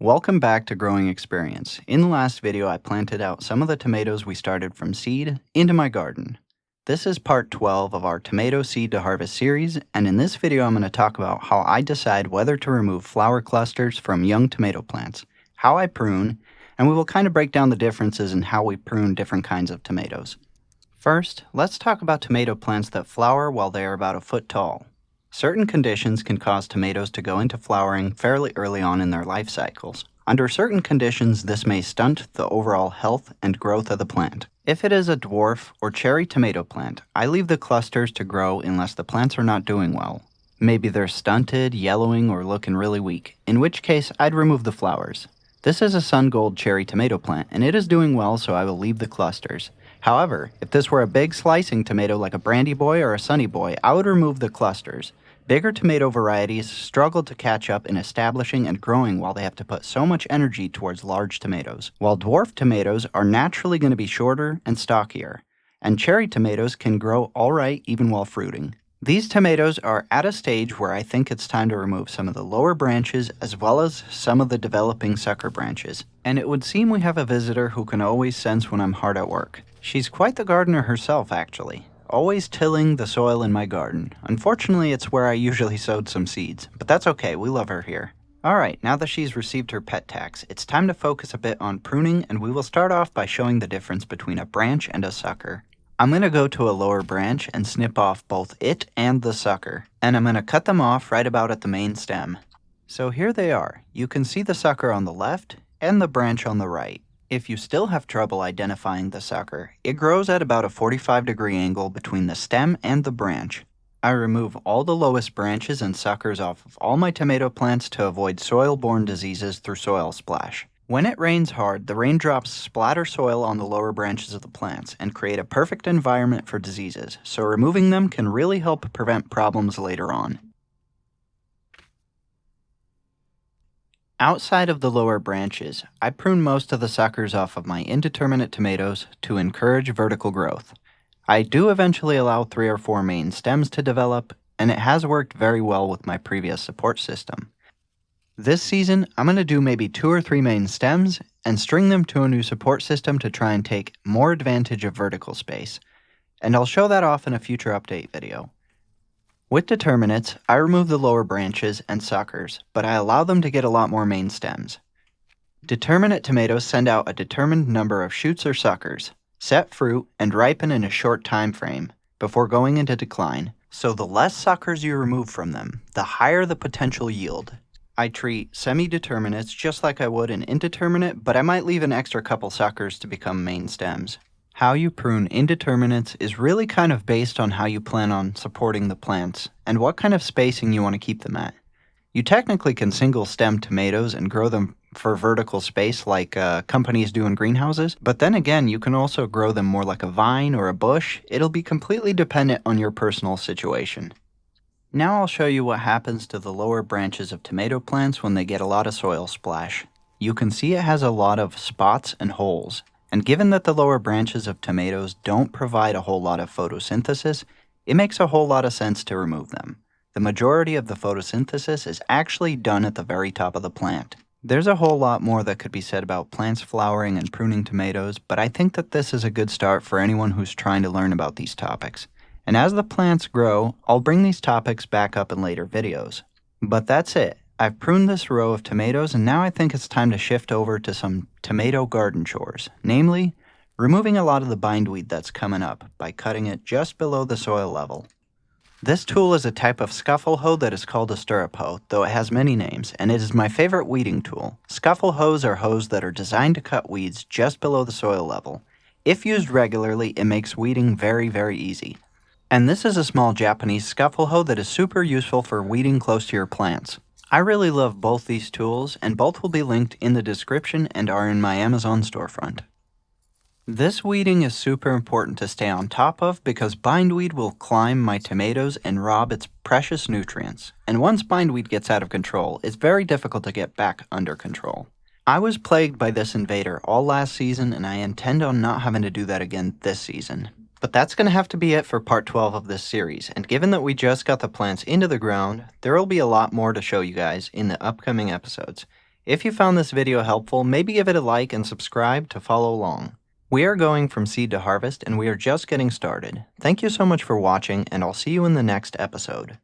Welcome back to Growing Experience. In the last video, I planted out some of the tomatoes we started from seed into my garden. This is part 12 of our tomato seed to harvest series, and in this video I'm going to talk about how I decide whether to remove flower clusters from young tomato plants, how I prune, and we will kind of break down the differences in how we prune different kinds of tomatoes. First, let's talk about tomato plants that flower while they are about a foot tall. Certain conditions can cause tomatoes to go into flowering fairly early on in their life cycles. Under certain conditions, this may stunt the overall health and growth of the plant. If it is a dwarf or cherry tomato plant, I leave the clusters to grow unless the plants are not doing well. Maybe they're stunted, yellowing, or looking really weak, in which case I'd remove the flowers. This is a sun gold cherry tomato plant, and it is doing well, so I will leave the clusters. However, if this were a big slicing tomato like a Brandy Boy or a Sunny Boy, I would remove the clusters. Bigger tomato varieties struggle to catch up in establishing and growing while they have to put so much energy towards large tomatoes, while dwarf tomatoes are naturally going to be shorter and stockier, and cherry tomatoes can grow alright even while fruiting. These tomatoes are at a stage where I think it's time to remove some of the lower branches as well as some of the developing sucker branches. And it would seem we have a visitor who can always sense when I'm hard at work. She's quite the gardener herself, actually. Always tilling the soil in my garden. Unfortunately, it's where I usually sowed some seeds, but that's okay, we love her here. Alright, now that she's received her pet tax, it's time to focus a bit on pruning, and we will start off by showing the difference between a branch and a sucker. I'm going to go to a lower branch and snip off both it and the sucker, and I'm going to cut them off right about at the main stem. So here they are. You can see the sucker on the left and the branch on the right. If you still have trouble identifying the sucker, it grows at about a 45-degree angle between the stem and the branch. I remove all the lowest branches and suckers off of all my tomato plants to avoid soil-borne diseases through soil splash. When it rains hard, the raindrops splatter soil on the lower branches of the plants and create a perfect environment for diseases, so removing them can really help prevent problems later on. Outside of the lower branches, I prune most of the suckers off of my indeterminate tomatoes to encourage vertical growth. I do eventually allow 3 or 4 main stems to develop, and it has worked very well with my previous support system. This season, I'm going to do maybe 2 or 3 main stems and string them to a new support system to try and take more advantage of vertical space, and I'll show that off in a future update video. With determinates, I remove the lower branches and suckers, but I allow them to get a lot more main stems. Determinate tomatoes send out a determined number of shoots or suckers, set fruit, and ripen in a short time frame before going into decline, so the less suckers you remove from them, the higher the potential yield. I treat semi-determinates just like I would an indeterminate, but I might leave an extra couple suckers to become main stems. How you prune indeterminates is really kind of based on how you plan on supporting the plants and what kind of spacing you want to keep them at. You technically can single stem tomatoes and grow them for vertical space like companies do in greenhouses, but then again you can also grow them more like a vine or a bush. It'll be completely dependent on your personal situation. Now I'll show you what happens to the lower branches of tomato plants when they get a lot of soil splash. You can see it has a lot of spots and holes, and given that the lower branches of tomatoes don't provide a whole lot of photosynthesis, it makes a whole lot of sense to remove them. The majority of the photosynthesis is actually done at the very top of the plant. There's a whole lot more that could be said about plants flowering and pruning tomatoes, but I think that this is a good start for anyone who's trying to learn about these topics. And as the plants grow, I'll bring these topics back up in later videos. But that's it. I've pruned this row of tomatoes, and now I think it's time to shift over to some tomato garden chores, namely, removing a lot of the bindweed that's coming up by cutting it just below the soil level. This tool is a type of scuffle hoe that is called a stirrup hoe, though it has many names, and it is my favorite weeding tool. Scuffle hoes are hoes that are designed to cut weeds just below the soil level. If used regularly, it makes weeding very, very easy. And this is a small Japanese scuffle hoe that is super useful for weeding close to your plants. I really love both these tools, and both will be linked in the description and are in my Amazon storefront. This weeding is super important to stay on top of because bindweed will climb my tomatoes and rob its precious nutrients. And once bindweed gets out of control, it's very difficult to get back under control. I was plagued by this invader all last season, and I intend on not having to do that again this season. But that's going to have to be it for part 12 of this series, and given that we just got the plants into the ground, there will be a lot more to show you guys in the upcoming episodes. If you found this video helpful, maybe give it a like and subscribe to follow along. We are going from seed to harvest, and we are just getting started. Thank you so much for watching, and I'll see you in the next episode.